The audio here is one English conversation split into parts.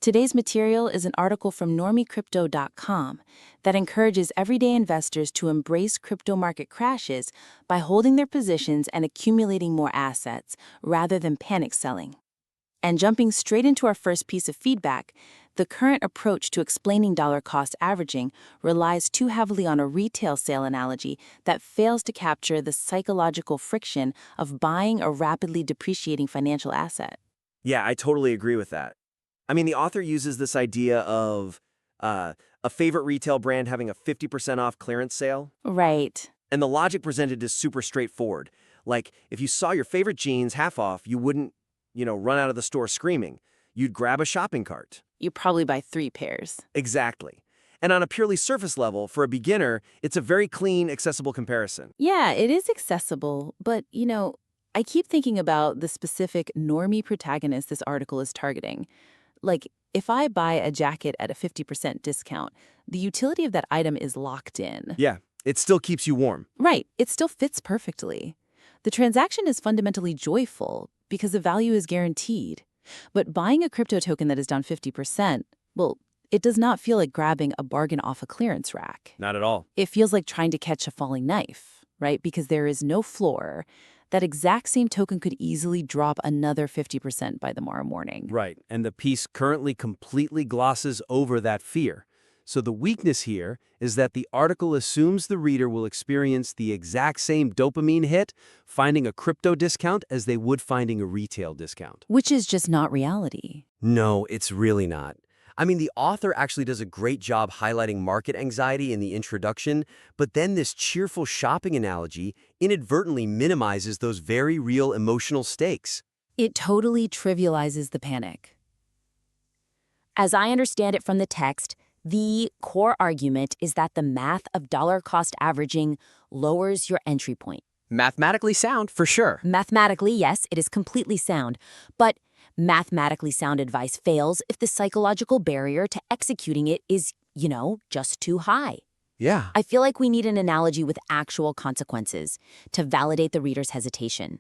Today's material is an article from NormieCrypto.com that encourages everyday investors to embrace crypto market crashes by holding their positions and accumulating more assets rather than panic selling. And jumping straight into our first piece of feedback, the current approach to explaining dollar cost averaging relies too heavily on a retail sale analogy that fails to capture the psychological friction of buying a rapidly depreciating financial asset. Yeah, I totally agree with that. I mean, the author uses this idea of a favorite retail brand having a 50% off clearance sale. Right. And the logic presented is super straightforward. Like, if you saw your favorite jeans half off, you wouldn't, run out of the store screaming. You'd grab a shopping cart. You probably buy 3 pairs. Exactly. And on a purely surface level, for a beginner, it's a very clean, accessible comparison. Yeah, it is accessible, but, I keep thinking about the specific normie protagonist this article is targeting. Like, if I buy a jacket at a 50% discount, the utility of that item is locked in. Yeah, it still keeps you warm. Right, it still fits perfectly. The transaction is fundamentally joyful because the value is guaranteed. But buying a crypto token that is down 50%, well, it does not feel like grabbing a bargain off a clearance rack. Not at all. It feels like trying to catch a falling knife, right? Because there is no floor. That exact same token could easily drop another 50% by tomorrow morning. Right, and the piece currently completely glosses over that fear. So the weakness here is that the article assumes the reader will experience the exact same dopamine hit finding a crypto discount as they would finding a retail discount. Which is just not reality. No, it's really not. I mean, the author actually does a great job highlighting market anxiety in the introduction, but then this cheerful shopping analogy inadvertently minimizes those very real emotional stakes. It totally trivializes the panic. As I understand it from the text, the core argument is that the math of dollar cost averaging lowers your entry point. Mathematically sound, for sure. Mathematically, yes, it is completely sound. But mathematically sound advice fails if the psychological barrier to executing it is, just too high. Yeah. I feel like we need an analogy with actual consequences to validate the reader's hesitation.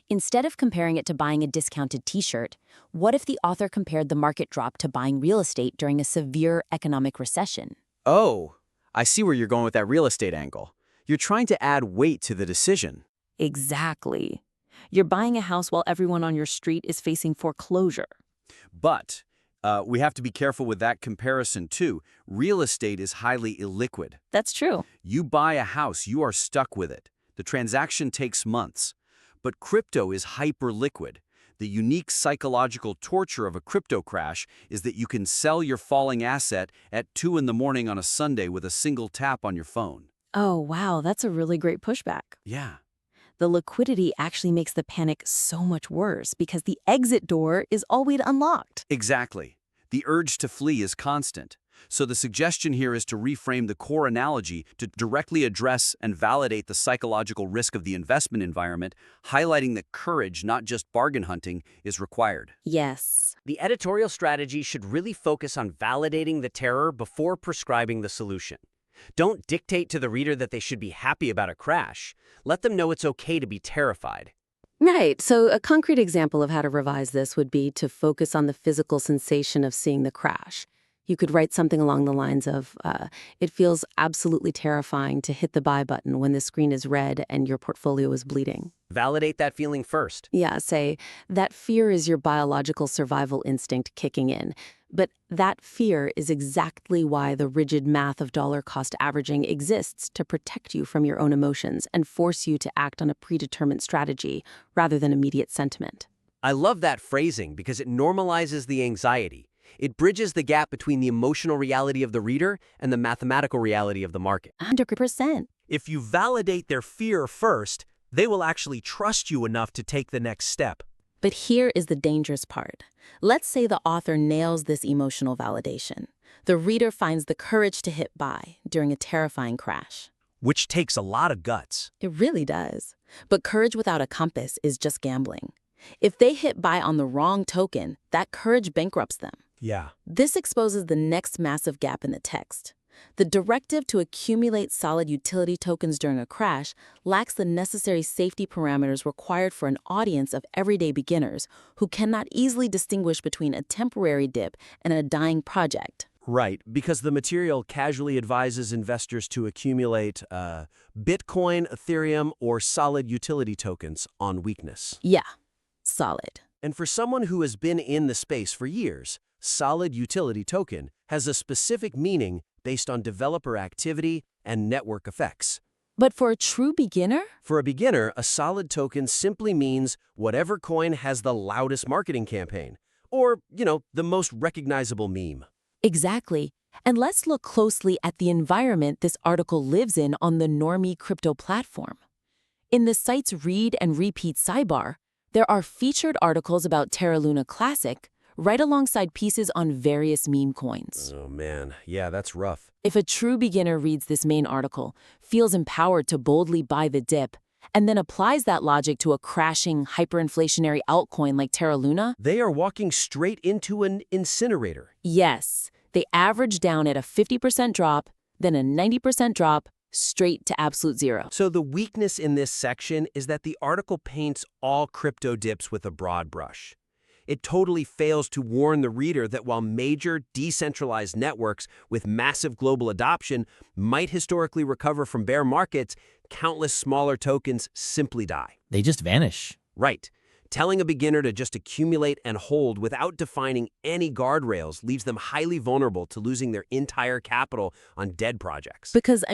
Instead of comparing it to buying a discounted t-shirt, what if the author compared the market drop to buying real estate during a severe economic recession? Oh, I see where you're going with that real estate angle. You're trying to add weight to the decision. Exactly. You're buying a house while everyone on your street is facing foreclosure. But we have to be careful with that comparison, too. Real estate is highly illiquid. That's true. You buy a house, you are stuck with it. The transaction takes months. But crypto is hyper-liquid. The unique psychological torture of a crypto crash is that you can sell your falling asset at 2 in the morning on a Sunday with a single tap on your phone. Oh, wow, that's a really great pushback. Yeah. The liquidity actually makes the panic so much worse because the exit door is always unlocked. Exactly. The urge to flee is constant. So the suggestion here is to reframe the core analogy to directly address and validate the psychological risk of the investment environment, highlighting that courage, not just bargain hunting, is required. Yes. The editorial strategy should really focus on validating the terror before prescribing the solution. Don't dictate to the reader that they should be happy about a crash. Let them know it's okay to be terrified. Right. So a concrete example of how to revise this would be to focus on the physical sensation of seeing the crash. You could write something along the lines of, it feels absolutely terrifying to hit the buy button when the screen is red and your portfolio is bleeding. Validate that feeling first. Yeah, say, that fear is your biological survival instinct kicking in. But that fear is exactly why the rigid math of dollar cost averaging exists to protect you from your own emotions and force you to act on a predetermined strategy rather than immediate sentiment. I love that phrasing because it normalizes the anxiety. It bridges the gap between the emotional reality of the reader and the mathematical reality of the market. 100%. If you validate their fear first, they will actually trust you enough to take the next step. But here is the dangerous part. Let's say the author nails this emotional validation. The reader finds the courage to hit buy during a terrifying crash. Which takes a lot of guts. It really does. But courage without a compass is just gambling. If they hit buy on the wrong token, that courage bankrupts them. Yeah. This exposes the next massive gap in the text. The directive to accumulate solid utility tokens during a crash lacks the necessary safety parameters required for an audience of everyday beginners who cannot easily distinguish between a temporary dip and a dying project. Right, because the material casually advises investors to accumulate Bitcoin, Ethereum, or solid utility tokens on weakness. Yeah, solid. And for someone who has been in the space for years, solid utility token has a specific meaning based on developer activity and network effects. But for a true beginner? For a beginner, a solid token simply means whatever coin has the loudest marketing campaign, or, the most recognizable meme. Exactly. And let's look closely at the environment this article lives in on the Normie crypto platform. In the site's read and repeat sidebar, there are featured articles about Terra Luna Classic, right alongside pieces on various meme coins. Oh man, yeah, that's rough. If a true beginner reads this main article, feels empowered to boldly buy the dip, and then applies that logic to a crashing, hyperinflationary altcoin like Terra Luna, They are walking straight into an incinerator. yes, they average down at a 50% drop, then a 90% drop, straight to absolute zero. So the weakness in this section is that the article paints all crypto dips with a broad brush. It totally fails to warn the reader that while major decentralized networks with massive global adoption might historically recover from bear markets, countless smaller tokens simply die. They just vanish. Right. Telling a beginner to just accumulate and hold without defining any guardrails leaves them highly vulnerable to losing their entire capital on dead projects. Because,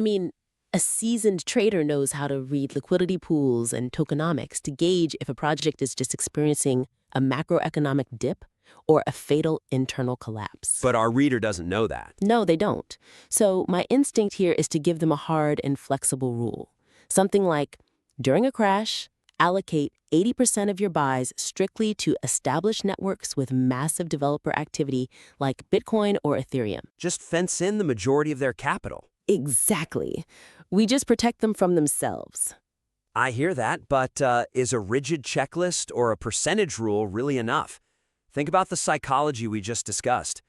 a seasoned trader knows how to read liquidity pools and tokenomics to gauge if a project is just experiencing a macroeconomic dip or a fatal internal collapse. But our reader doesn't know that. No, they don't. So my instinct here is to give them a hard and flexible rule. Something like, during a crash, allocate 80% of your buys strictly to established networks with massive developer activity like Bitcoin or Ethereum. Just fence in the majority of their capital. Exactly. We just protect them from themselves. I hear that, but is a rigid checklist or a percentage rule really enough? Think about the psychology we just discussed.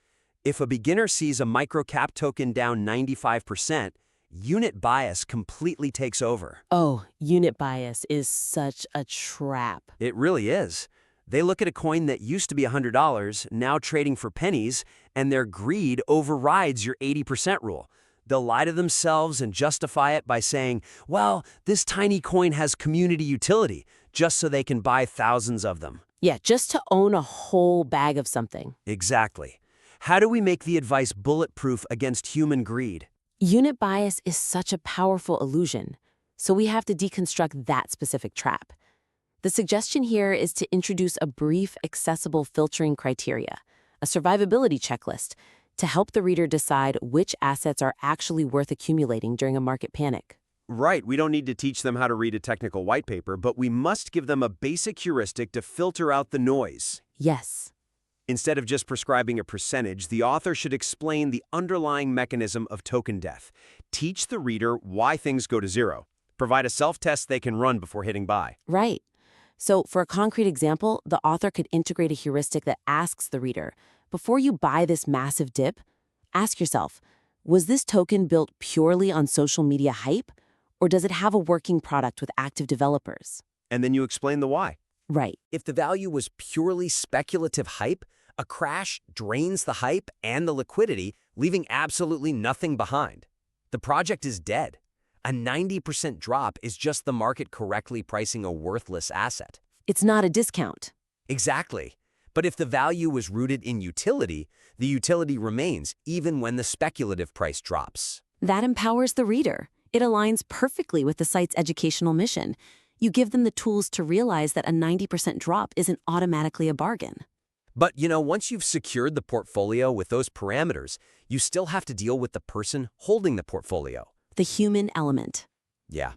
If a beginner sees a microcap token down 95%, unit bias completely takes over. Oh, unit bias is such a trap. It really is. They look at a coin that used to be $100, now trading for pennies, and their greed overrides your 80% rule. They'll lie to themselves and justify it by saying, well, this tiny coin has community utility, just so they can buy thousands of them. Yeah, just to own a whole bag of something. Exactly. How do we make the advice bulletproof against human greed? Unit bias is such a powerful illusion, so we have to deconstruct that specific trap. The suggestion here is to introduce a brief, accessible filtering criteria, a survivability checklist, to help the reader decide which assets are actually worth accumulating during a market panic. Right, we don't need to teach them how to read a technical white paper, but we must give them a basic heuristic to filter out the noise. Yes. Instead of just prescribing a percentage, the author should explain the underlying mechanism of token death. Teach the reader why things go to zero. Provide a self-test they can run before hitting buy. Right. So for a concrete example, the author could integrate a heuristic that asks the reader, before you buy this massive dip, ask yourself, was this token built purely on social media hype, or does it have a working product with active developers? And then you explain the why. Right. If the value was purely speculative hype, a crash drains the hype and the liquidity, leaving absolutely nothing behind. The project is dead. A 90% drop is just the market correctly pricing a worthless asset. It's not a discount. Exactly. But if the value was rooted in utility, the utility remains even when the speculative price drops. That empowers the reader. It aligns perfectly with the site's educational mission. You give them the tools to realize that a 90% drop isn't automatically a bargain. But, once you've secured the portfolio with those parameters, you still have to deal with the person holding the portfolio. The human element. Yeah.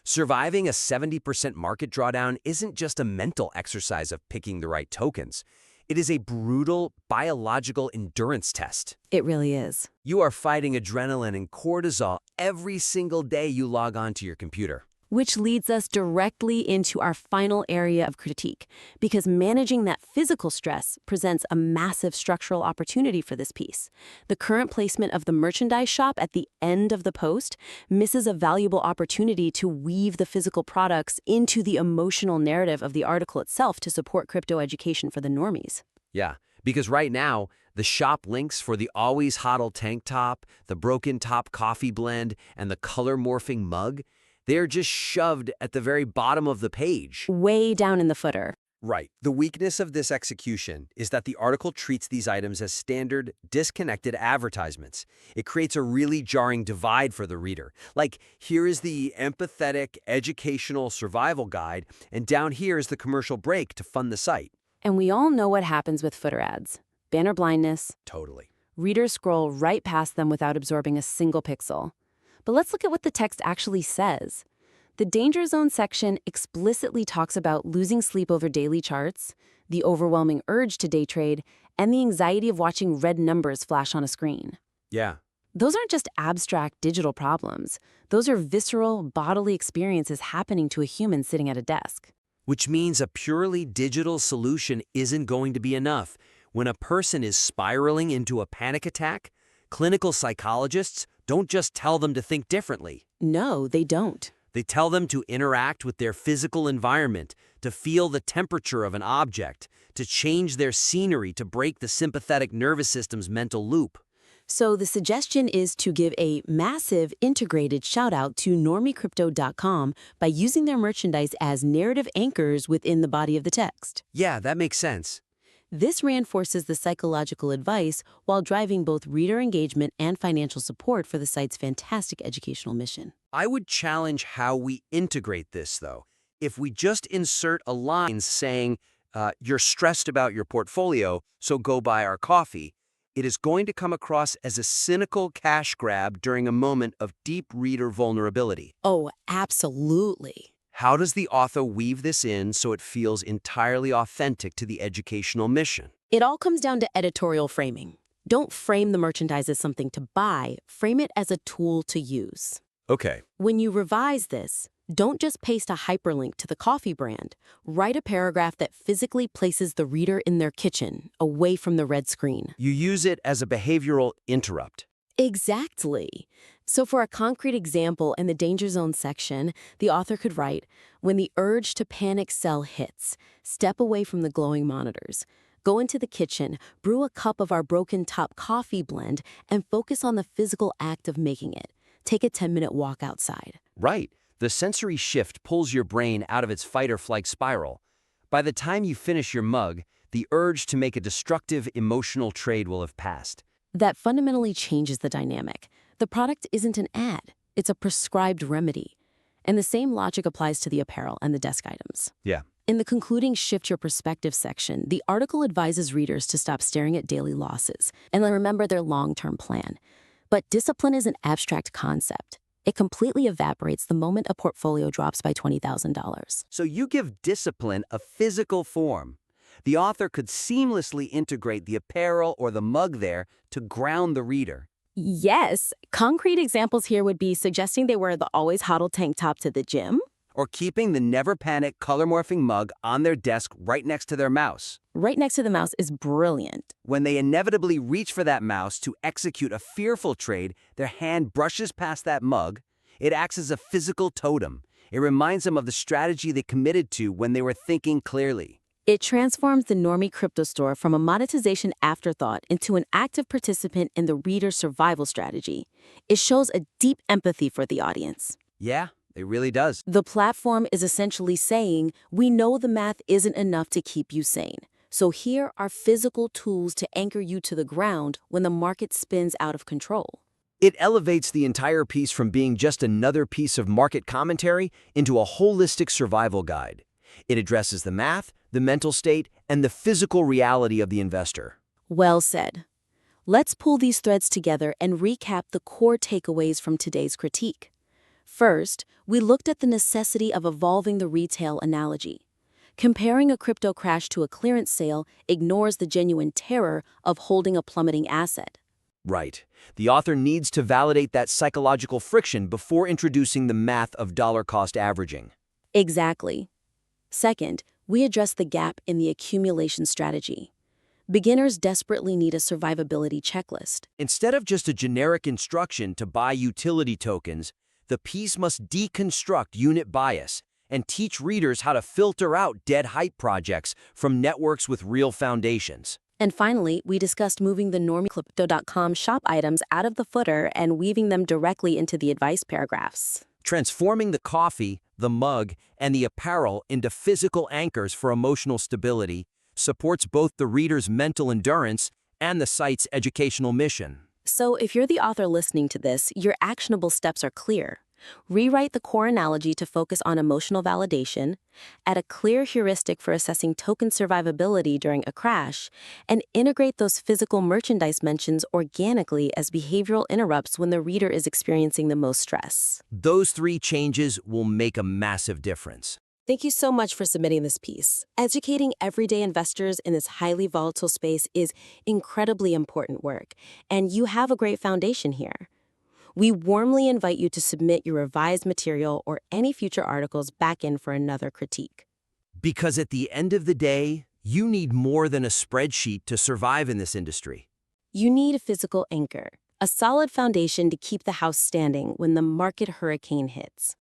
Surviving a 70% market drawdown isn't just a mental exercise of picking the right tokens. It is a brutal biological endurance test. It really is. You are fighting adrenaline and cortisol every single day you log on to your computer. Which leads us directly into our final area of critique, because managing that physical stress presents a massive structural opportunity for this piece. The current placement of the merchandise shop at the end of the post misses a valuable opportunity to weave the physical products into the emotional narrative of the article itself to support crypto education for the normies. Yeah, because right now, the shop links for the Always Hodl tank top, the Broken Top coffee blend, and the color morphing mug, they're just shoved at the very bottom of the page. Way down in the footer. Right. The weakness of this execution is that the article treats these items as standard, disconnected advertisements. It creates a really jarring divide for the reader. Like, here is the empathetic, educational survival guide, and down here is the commercial break to fund the site. And we all know what happens with footer ads. Banner blindness. Totally. Readers scroll right past them without absorbing a single pixel. But let's look at what the text actually says. The Danger Zone section explicitly talks about losing sleep over daily charts, the overwhelming urge to day trade, and the anxiety of watching red numbers flash on a screen. Yeah. Those aren't just abstract digital problems. Those are visceral, bodily experiences happening to a human sitting at a desk. Which means a purely digital solution isn't going to be enough. When a person is spiraling into a panic attack, clinical psychologists don't just tell them to think differently. No, they don't. They tell them to interact with their physical environment, to feel the temperature of an object, to change their scenery to break the sympathetic nervous system's mental loop. So the suggestion is to give a massive integrated shout out to normiecrypto.com by using their merchandise as narrative anchors within the body of the text. Yeah, that makes sense. This reinforces the psychological advice while driving both reader engagement and financial support for the site's fantastic educational mission. I would challenge how we integrate this, though. If we just insert a line saying, you're stressed about your portfolio, so go buy our coffee, it is going to come across as a cynical cash grab during a moment of deep reader vulnerability. Oh, absolutely. How does the author weave this in so it feels entirely authentic to the educational mission? It all comes down to editorial framing. Don't frame the merchandise as something to buy, frame it as a tool to use. Okay. When you revise this, don't just paste a hyperlink to the coffee brand. Write a paragraph that physically places the reader in their kitchen, away from the red screen. You use it as a behavioral interrupt. Exactly. So for a concrete example in the Danger Zone section, the author could write, when the urge to panic sell hits, step away from the glowing monitors. Go into the kitchen, brew a cup of our Broken Top coffee blend, and focus on the physical act of making it. Take a 10-minute walk outside. Right. The sensory shift pulls your brain out of its fight-or-flight spiral. By the time you finish your mug, the urge to make a destructive emotional trade will have passed. That fundamentally changes the dynamic. The product isn't an ad. It's a prescribed remedy. And the same logic applies to the apparel and the desk items. Yeah. In the concluding Shift Your Perspective section, the article advises readers to stop staring at daily losses and remember their long-term plan. But discipline is an abstract concept. It completely evaporates the moment a portfolio drops by $20,000. So you give discipline a physical form. The author could seamlessly integrate the apparel or the mug there to ground the reader. Yes, concrete examples here would be suggesting they wear the Always Hodl tank top to the gym. Or keeping the Never Panic color morphing mug on their desk right next to their mouse. Right next to the mouse is brilliant. When they inevitably reach for that mouse to execute a fearful trade, their hand brushes past that mug. It acts as a physical totem. It reminds them of the strategy they committed to when they were thinking clearly. It transforms the Normie Crypto Store from a monetization afterthought into an active participant in the reader's survival strategy. It shows a deep empathy for the audience. Yeah, it really does. The platform is essentially saying, we know the math isn't enough to keep you sane. So here are physical tools to anchor you to the ground when the market spins out of control. It elevates the entire piece from being just another piece of market commentary into a holistic survival guide. It addresses the math, the mental state, and the physical reality of the investor. Well said. Let's pull these threads together and recap the core takeaways from today's critique. First, we looked at the necessity of evolving the retail analogy. Comparing a crypto crash to a clearance sale ignores the genuine terror of holding a plummeting asset. Right. The author needs to validate that psychological friction before introducing the math of dollar-cost averaging. Exactly. Second, we address the gap in the accumulation strategy. Beginners desperately need a survivability checklist. Instead of just a generic instruction to buy utility tokens, the piece must deconstruct unit bias and teach readers how to filter out dead hype projects from networks with real foundations. And finally, we discussed moving the NormieCrypto.com shop items out of the footer and weaving them directly into the advice paragraphs. Transforming the coffee, the mug, and the apparel into physical anchors for emotional stability supports both the reader's mental endurance and the site's educational mission. So if you're the author listening to this, your actionable steps are clear. Rewrite the core analogy to focus on emotional validation, add a clear heuristic for assessing token survivability during a crash, and integrate those physical merchandise mentions organically as behavioral interrupts when the reader is experiencing the most stress. Those 3 changes will make a massive difference. Thank you so much for submitting this piece. Educating everyday investors in this highly volatile space is incredibly important work, and you have a great foundation here. We warmly invite you to submit your revised material or any future articles back in for another critique. Because at the end of the day, you need more than a spreadsheet to survive in this industry. You need a physical anchor, a solid foundation to keep the house standing when the market hurricane hits.